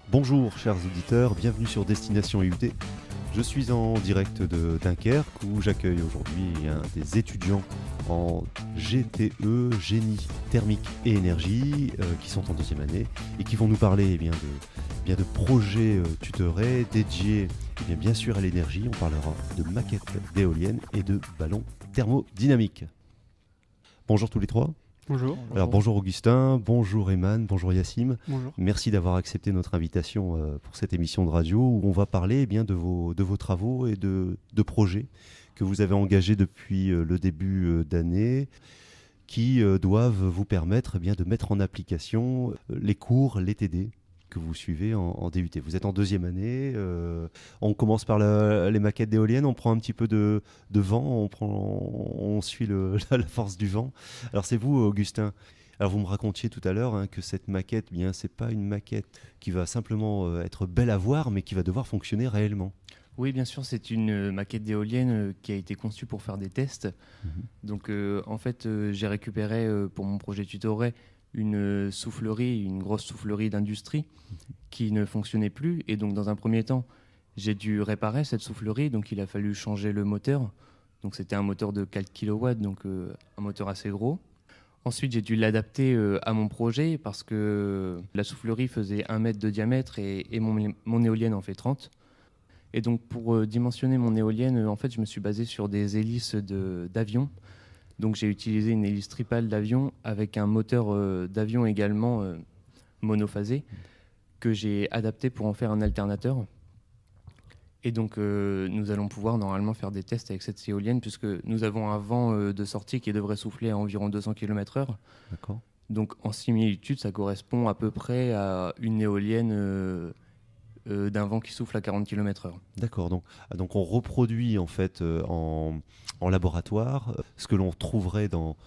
Bonjour chers auditeurs, bienvenue sur Destination IUT. Je suis en direct de Dunkerque où j'accueille aujourd'hui des étudiants en GTE, Génie Thermique et Énergie, qui sont en deuxième année et qui vont nous parler de projets tutorés dédiés bien sûr à l'énergie. On parlera de maquettes d'éoliennes et de ballons thermodynamiques. Bonjour tous les trois. Bonjour. Alors bonjour Augustin, bonjour Eman, bonjour Yassim. Bonjour. Merci d'avoir accepté notre invitation pour cette émission de radio où on va parler de vos travaux et de projets que vous avez engagés depuis le début d'année qui doivent vous permettre de mettre en application les cours, les TD que vous suivez en DUT. Vous êtes en deuxième année, on commence par les maquettes d'éoliennes, on prend un petit peu de vent, on suit la force du vent. Alors c'est vous Augustin. Alors vous me racontiez tout à l'heure que cette maquette, c'est pas une maquette qui va simplement être belle à voir, mais qui va devoir fonctionner réellement. Oui, bien sûr, c'est une maquette d'éolienne qui a été conçue pour faire des tests. Donc en fait, j'ai récupéré pour mon projet tutoré une grosse soufflerie d'industrie qui ne fonctionnait plus. Et donc dans un premier temps, j'ai dû réparer cette soufflerie, donc il a fallu changer le moteur. Donc c'était un moteur de 4 kW, donc un moteur assez gros. Ensuite, j'ai dû l'adapter à mon projet parce que la soufflerie faisait 1 mètre de diamètre et mon éolienne en fait 30. Et donc pour dimensionner mon éolienne, en fait, je me suis basé sur des hélices d'avion. Donc j'ai utilisé une hélice tripale d'avion avec un moteur d'avion également monophasé que j'ai adapté pour en faire un alternateur. Et donc nous allons pouvoir normalement faire des tests avec cette éolienne puisque nous avons un vent de sortie qui devrait souffler à environ 200 km/h. D'accord. Donc en similitude, ça correspond à peu près à une éolienne d'un vent qui souffle à 40 km/h. D'accord, donc on reproduit en fait en laboratoire ce que l'on trouverait dans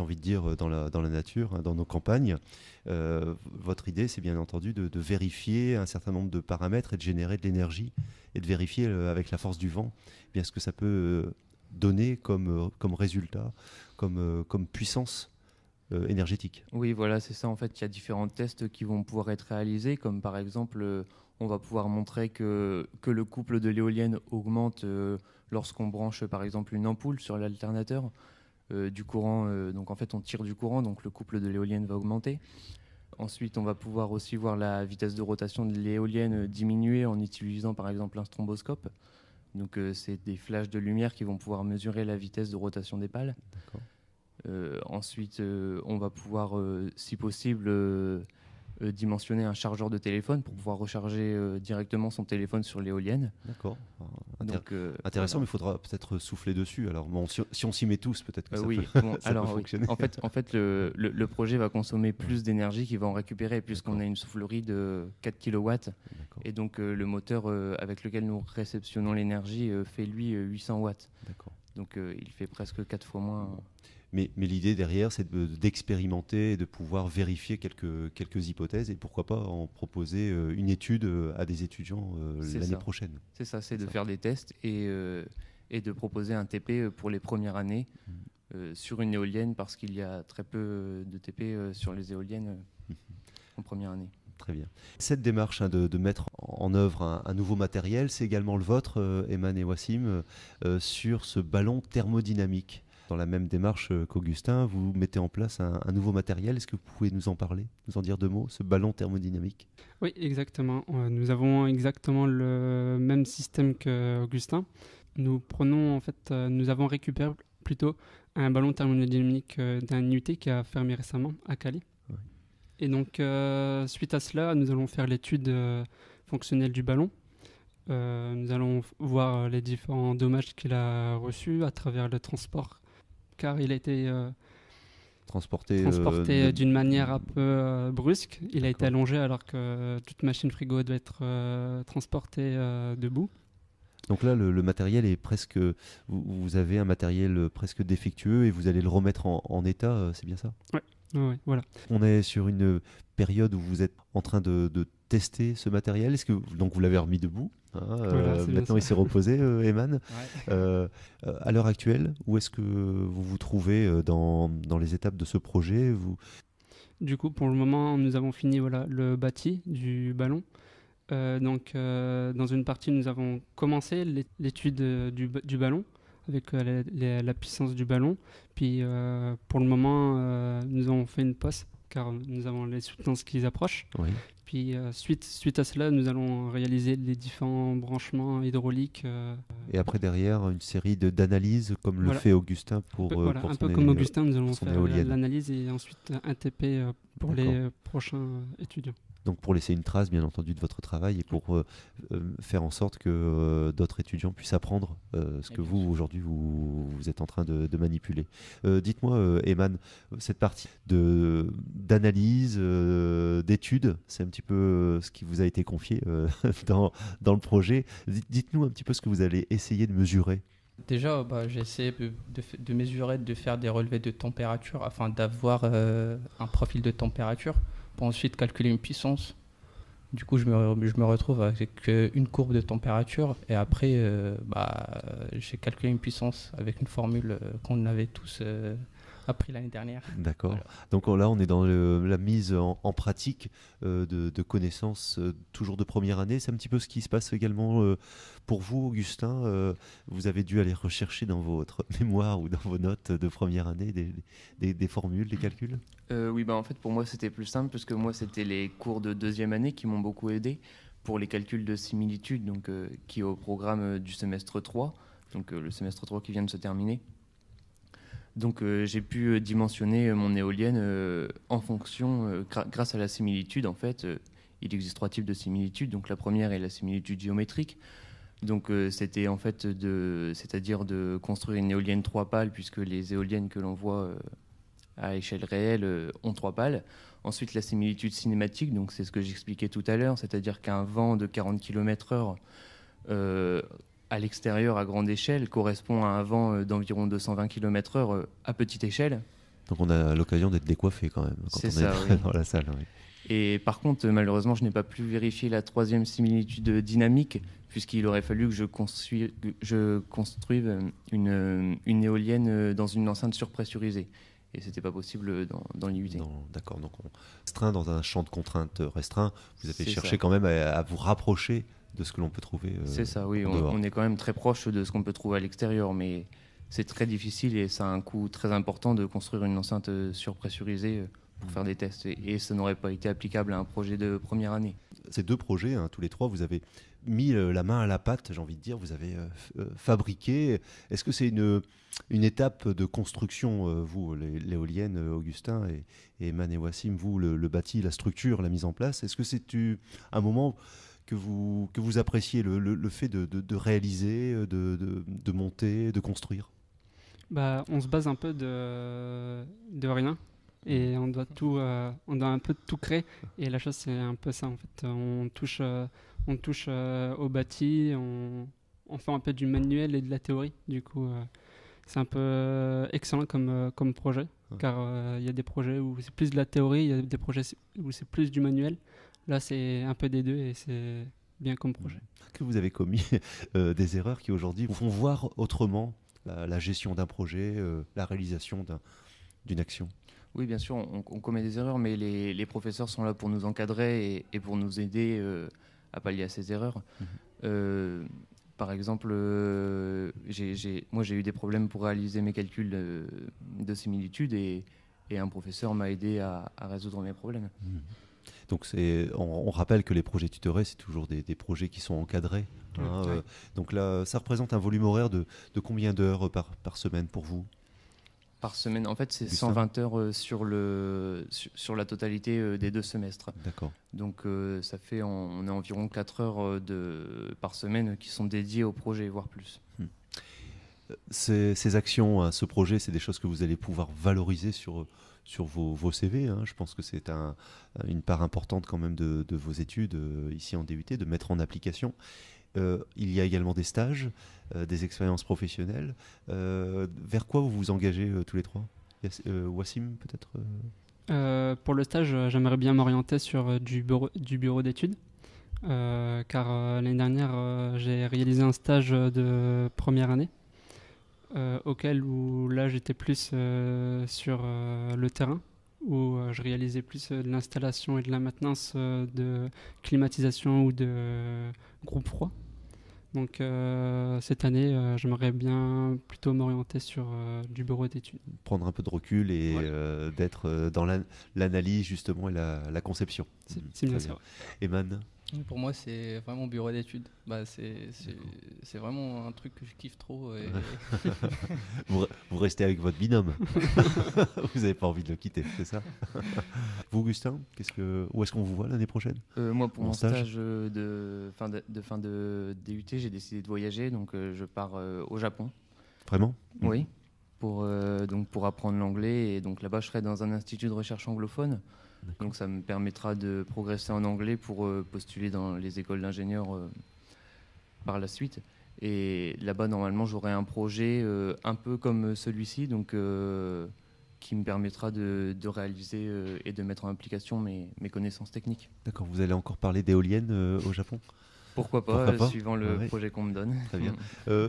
la nature, dans nos campagnes. Votre idée, c'est bien entendu de vérifier un certain nombre de paramètres et de générer de l'énergie et de vérifier avec la force du vent ce que ça peut donner comme résultat, comme puissance énergétique. Oui, voilà, c'est ça. En fait, il y a différents tests qui vont pouvoir être réalisés, comme par exemple, on va pouvoir montrer que le couple de l'éolienne augmente lorsqu'on branche par exemple une ampoule sur l'alternateur du courant. Donc en fait, on tire du courant, donc le couple de l'éolienne va augmenter. Ensuite, on va pouvoir aussi voir la vitesse de rotation de l'éolienne diminuer en utilisant par exemple un stromboscope. Donc c'est des flashs de lumière qui vont pouvoir mesurer la vitesse de rotation des pales. D'accord. Ensuite, on va pouvoir, si possible, dimensionner un chargeur de téléphone pour pouvoir recharger directement son téléphone sur l'éolienne. D'accord. Voilà. Intéressant, mais il faudra peut-être souffler dessus. Alors bon, si on s'y met tous, peut-être que ça oui, peut, bon, ça alors, peut fonctionner. En fait le projet va consommer plus d'énergie qu'il va en récupérer puisqu'on D'accord. a une soufflerie de 4 kW. D'accord. Et donc le moteur avec lequel nous réceptionnons l'énergie fait lui 800 watts. D'accord. Donc il fait presque 4 fois moins. Mais l'idée derrière, c'est d'expérimenter et de pouvoir vérifier quelques hypothèses et pourquoi pas en proposer une étude à des étudiants l'année prochaine. C'est ça, c'est de faire des tests et de proposer un TP pour les premières années sur une éolienne parce qu'il y a très peu de TP sur les éoliennes en première année. Très bien. Cette démarche de mettre en œuvre un nouveau matériel, c'est également le vôtre, Eman et Wassim, sur ce ballon thermodynamique. Dans la même démarche qu'Augustin, vous mettez en place un nouveau matériel. Est-ce que vous pouvez nous en parler, nous en dire 2 mots, ce ballon thermodynamique ? Oui, exactement. Nous avons exactement le même système qu'Augustin. Nous avons récupéré plutôt un ballon thermodynamique d'un IUT qui a fermé récemment à Calais. Oui. Et donc, suite à cela, nous allons faire l'étude fonctionnelle du ballon. Nous allons voir les différents dommages qu'il a reçus à travers le transport, car il a été transporté d'une manière un peu brusque. Il a été allongé alors que toute machine frigo doit être transportée debout. Donc là, le matériel est presque... Vous avez un matériel presque défectueux et vous allez le remettre en état, c'est bien ça ? Oui, voilà. On est sur une période où vous êtes en train de tester ce matériel. Est-ce que donc vous l'avez remis debout Voilà, maintenant il s'est reposé, Eman. Ouais. À l'heure actuelle, où est-ce que vous vous trouvez dans les étapes de ce projet ? Du coup, pour le moment, nous avons fini le bâti du ballon. Dans une partie, nous avons commencé l'étude du ballon, avec la puissance du ballon. Puis pour le moment, nous avons fait une pause, car nous avons les soutenances qui approchent. Oui. Puis suite à cela, nous allons réaliser les différents branchements hydrauliques. Et après, derrière, une série d'analyses, comme le fait Augustin pour un peu comme Augustin, nous allons faire éolienne. l'analyse et ensuite un TP pour les prochains étudiants. Donc pour laisser une trace, bien entendu, de votre travail et pour faire en sorte que d'autres étudiants puissent apprendre ce que vous, aujourd'hui, vous êtes en train de manipuler. Dites-moi, Eman, cette partie d'analyse, d'étude, c'est un petit peu ce qui vous a été confié dans le projet. Dites-nous un petit peu ce que vous allez essayer de mesurer. Déjà, j'ai essayé de mesurer, de faire des relevés de température afin d'avoir un profil de température pour ensuite calculer une puissance. Du coup, je me retrouve avec une courbe de température et après, j'ai calculé une puissance avec une formule qu'on avait tous appris l'année dernière. D'accord. Voilà. Donc là, on est dans la mise en pratique de connaissances toujours de première année. C'est un petit peu ce qui se passe également pour vous, Augustin. Vous avez dû aller rechercher dans votre mémoire ou dans vos notes de première année des formules, des calculs. Oui, en fait, pour moi, c'était plus simple parce que moi, c'était les cours de deuxième année qui m'ont beaucoup aidé pour les calculs de similitude, donc, qui est au programme du semestre 3, donc le semestre 3 qui vient de se terminer. Donc j'ai pu dimensionner mon éolienne en fonction, grâce à la similitude. En fait, il existe 3 types de similitudes. Donc la première est la similitude géométrique. Donc c'était en fait c'est-à-dire de construire une éolienne 3 pales, puisque les éoliennes que l'on voit à échelle réelle ont 3 pales. Ensuite, la similitude cinématique, donc c'est ce que j'expliquais tout à l'heure, c'est-à-dire qu'un vent de 40 km/h à l'extérieur à grande échelle correspond à un vent d'environ 220 km/h à petite échelle. Donc on a l'occasion d'être décoiffé quand même quand on est dans la salle. Oui. Et par contre, malheureusement, je n'ai pas pu vérifier la 3e similitude dynamique, puisqu'il aurait fallu que je construive une éolienne dans une enceinte surpressurisée. Et ce n'était pas possible dans l'IUT. D'accord, donc on restreint dans un champ de contraintes restreint. Vous avez cherché ça. Quand même à vous rapprocher de ce que l'on peut trouver. C'est ça, oui. On est quand même très proche de ce qu'on peut trouver à l'extérieur, mais c'est très difficile et ça a un coût très important de construire une enceinte surpressurisée pour faire des tests. Et ça n'aurait pas été applicable à un projet de première année. Ces 2 projets, tous les 3, vous avez mis la main à la pâte, j'ai envie de dire. Vous avez fabriqué. Est-ce que c'est une étape de construction, vous, l'éolienne, Augustin, et Eman et Wassim, vous, le bâti, la structure, la mise en place? Est-ce que c'est un moment que vous appréciez, le fait de réaliser, de monter, de construire? On se base un peu de rien et on doit un peu tout créer. Et la chose, c'est un peu ça en fait. On touche au bâti, on fait un peu du manuel et de la théorie. Du coup, c'est un peu excellent comme projet, car il y a des projets où c'est plus de la théorie, il y a des projets où c'est plus du manuel. Là, c'est un peu des deux et c'est bien comme projet. Que vous avez commis des erreurs qui aujourd'hui vous font voir autrement la gestion d'un projet, la réalisation d'une action? Oui, bien sûr, on commet des erreurs, mais les professeurs sont là pour nous encadrer et pour nous aider à pallier à ces erreurs. Par exemple, moi j'ai eu des problèmes pour réaliser mes calculs de similitude et un professeur m'a aidé à résoudre mes problèmes. Donc on rappelle que les projets tutorés, c'est toujours des projets qui sont encadrés. Donc là, ça représente un volume horaire de combien d'heures par semaine pour vous? Par semaine, en fait, c'est 120 heures sur la totalité des 2 semestres. D'accord. Donc ça fait on a environ 4 heures par semaine qui sont dédiées au projet, voire plus. Ces actions, ce projet, c'est des choses que vous allez pouvoir valoriser sur vos CV. Je pense que c'est une part importante quand même de vos études ici en DUT, de mettre en application. Il y a également des stages, des expériences professionnelles. Vers quoi vous vous engagez tous les 3? Wassim, peut-être Pour le stage, j'aimerais bien m'orienter sur du bureau d'études, car l'année dernière, j'ai réalisé un stage de première année, où là, j'étais plus sur le terrain, où je réalisais plus de l'installation et de la maintenance de climatisation ou de groupe froid. Donc cette année, j'aimerais bien plutôt m'orienter sur du bureau d'études. Prendre un peu de recul et d'être dans l'analyse justement et la conception. C'est bien ça. Eman? Pour moi, c'est vraiment bureau d'études. C'est vraiment un truc que je kiffe trop. Et... vous restez avec votre binôme. Vous n'avez pas envie de le quitter, c'est ça? Vous, Augustin, où est-ce qu'on vous voit l'année prochaine? Moi, pour mon stage de fin de DUT, j'ai décidé de voyager, donc je pars au Japon. Vraiment? Oui, pour apprendre l'anglais. Et donc là-bas, je serai dans un institut de recherche anglophone. Donc ça me permettra de progresser en anglais pour postuler dans les écoles d'ingénieurs par la suite. Et là-bas, normalement, j'aurai un projet un peu comme celui-ci, donc qui me permettra de réaliser et de mettre en application mes connaissances techniques. D'accord, vous allez encore parler d'éoliennes au Japon? Pourquoi pas, suivant le projet qu'on me donne. Très bien.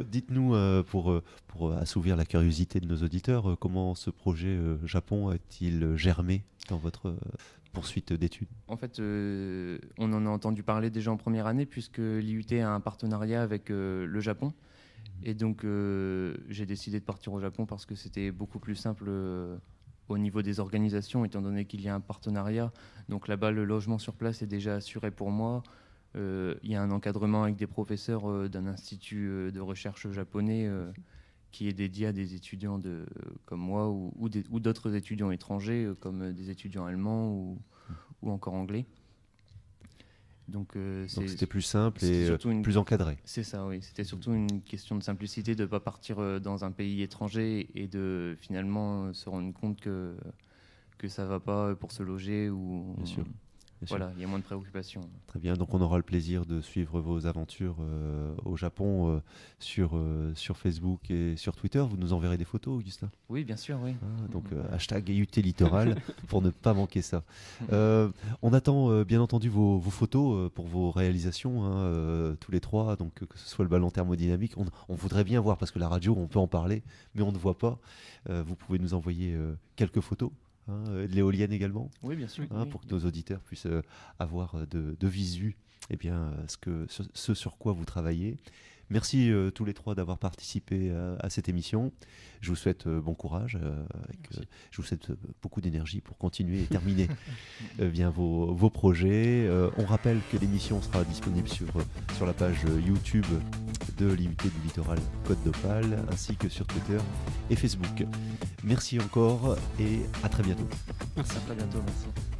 Dites-nous, pour assouvir la curiosité de nos auditeurs, comment ce projet Japon a-t-il germé dans votre poursuite d'études? En fait, on en a entendu parler déjà en première année, puisque l'IUT a un partenariat avec le Japon. Et donc, j'ai décidé de partir au Japon parce que c'était beaucoup plus simple au niveau des organisations, étant donné qu'il y a un partenariat. Donc là-bas, le logement sur place est déjà assuré pour moi. Il y a un encadrement avec des professeurs d'un institut de recherche japonais qui est dédié à des étudiants comme moi ou d'autres étudiants étrangers comme des étudiants allemands ou encore anglais. Donc c'était plus simple et plus encadré. C'est ça, oui. C'était surtout une question de simplicité, de ne pas partir dans un pays étranger et de finalement se rendre compte que ça ne va pas pour se loger ou... Bien sûr. Voilà, il y a moins de préoccupations. Très bien, donc on aura le plaisir de suivre vos aventures au Japon sur Facebook et sur Twitter. Vous nous enverrez des photos, Augustin? Oui, bien sûr, oui. Donc hashtag IUT Littoral pour ne pas manquer ça. On attend bien entendu vos photos pour vos réalisations, tous les trois, donc que ce soit le ballon thermodynamique. On voudrait bien voir, parce que la radio, on peut en parler, mais on ne voit pas. Vous pouvez nous envoyer quelques photos. De l'éolienne également, oui, bien sûr, pour que nos auditeurs puissent avoir de visu ce sur quoi vous travaillez. Merci tous les trois d'avoir participé à cette émission. Je vous souhaite bon courage. Je vous souhaite beaucoup d'énergie pour continuer et terminer bien vos projets. On rappelle que l'émission sera disponible sur la page YouTube de l'IUT du Littoral Côte d'Opale, ainsi que sur Twitter et Facebook. Merci encore et à très bientôt. Merci. À très bientôt. Merci.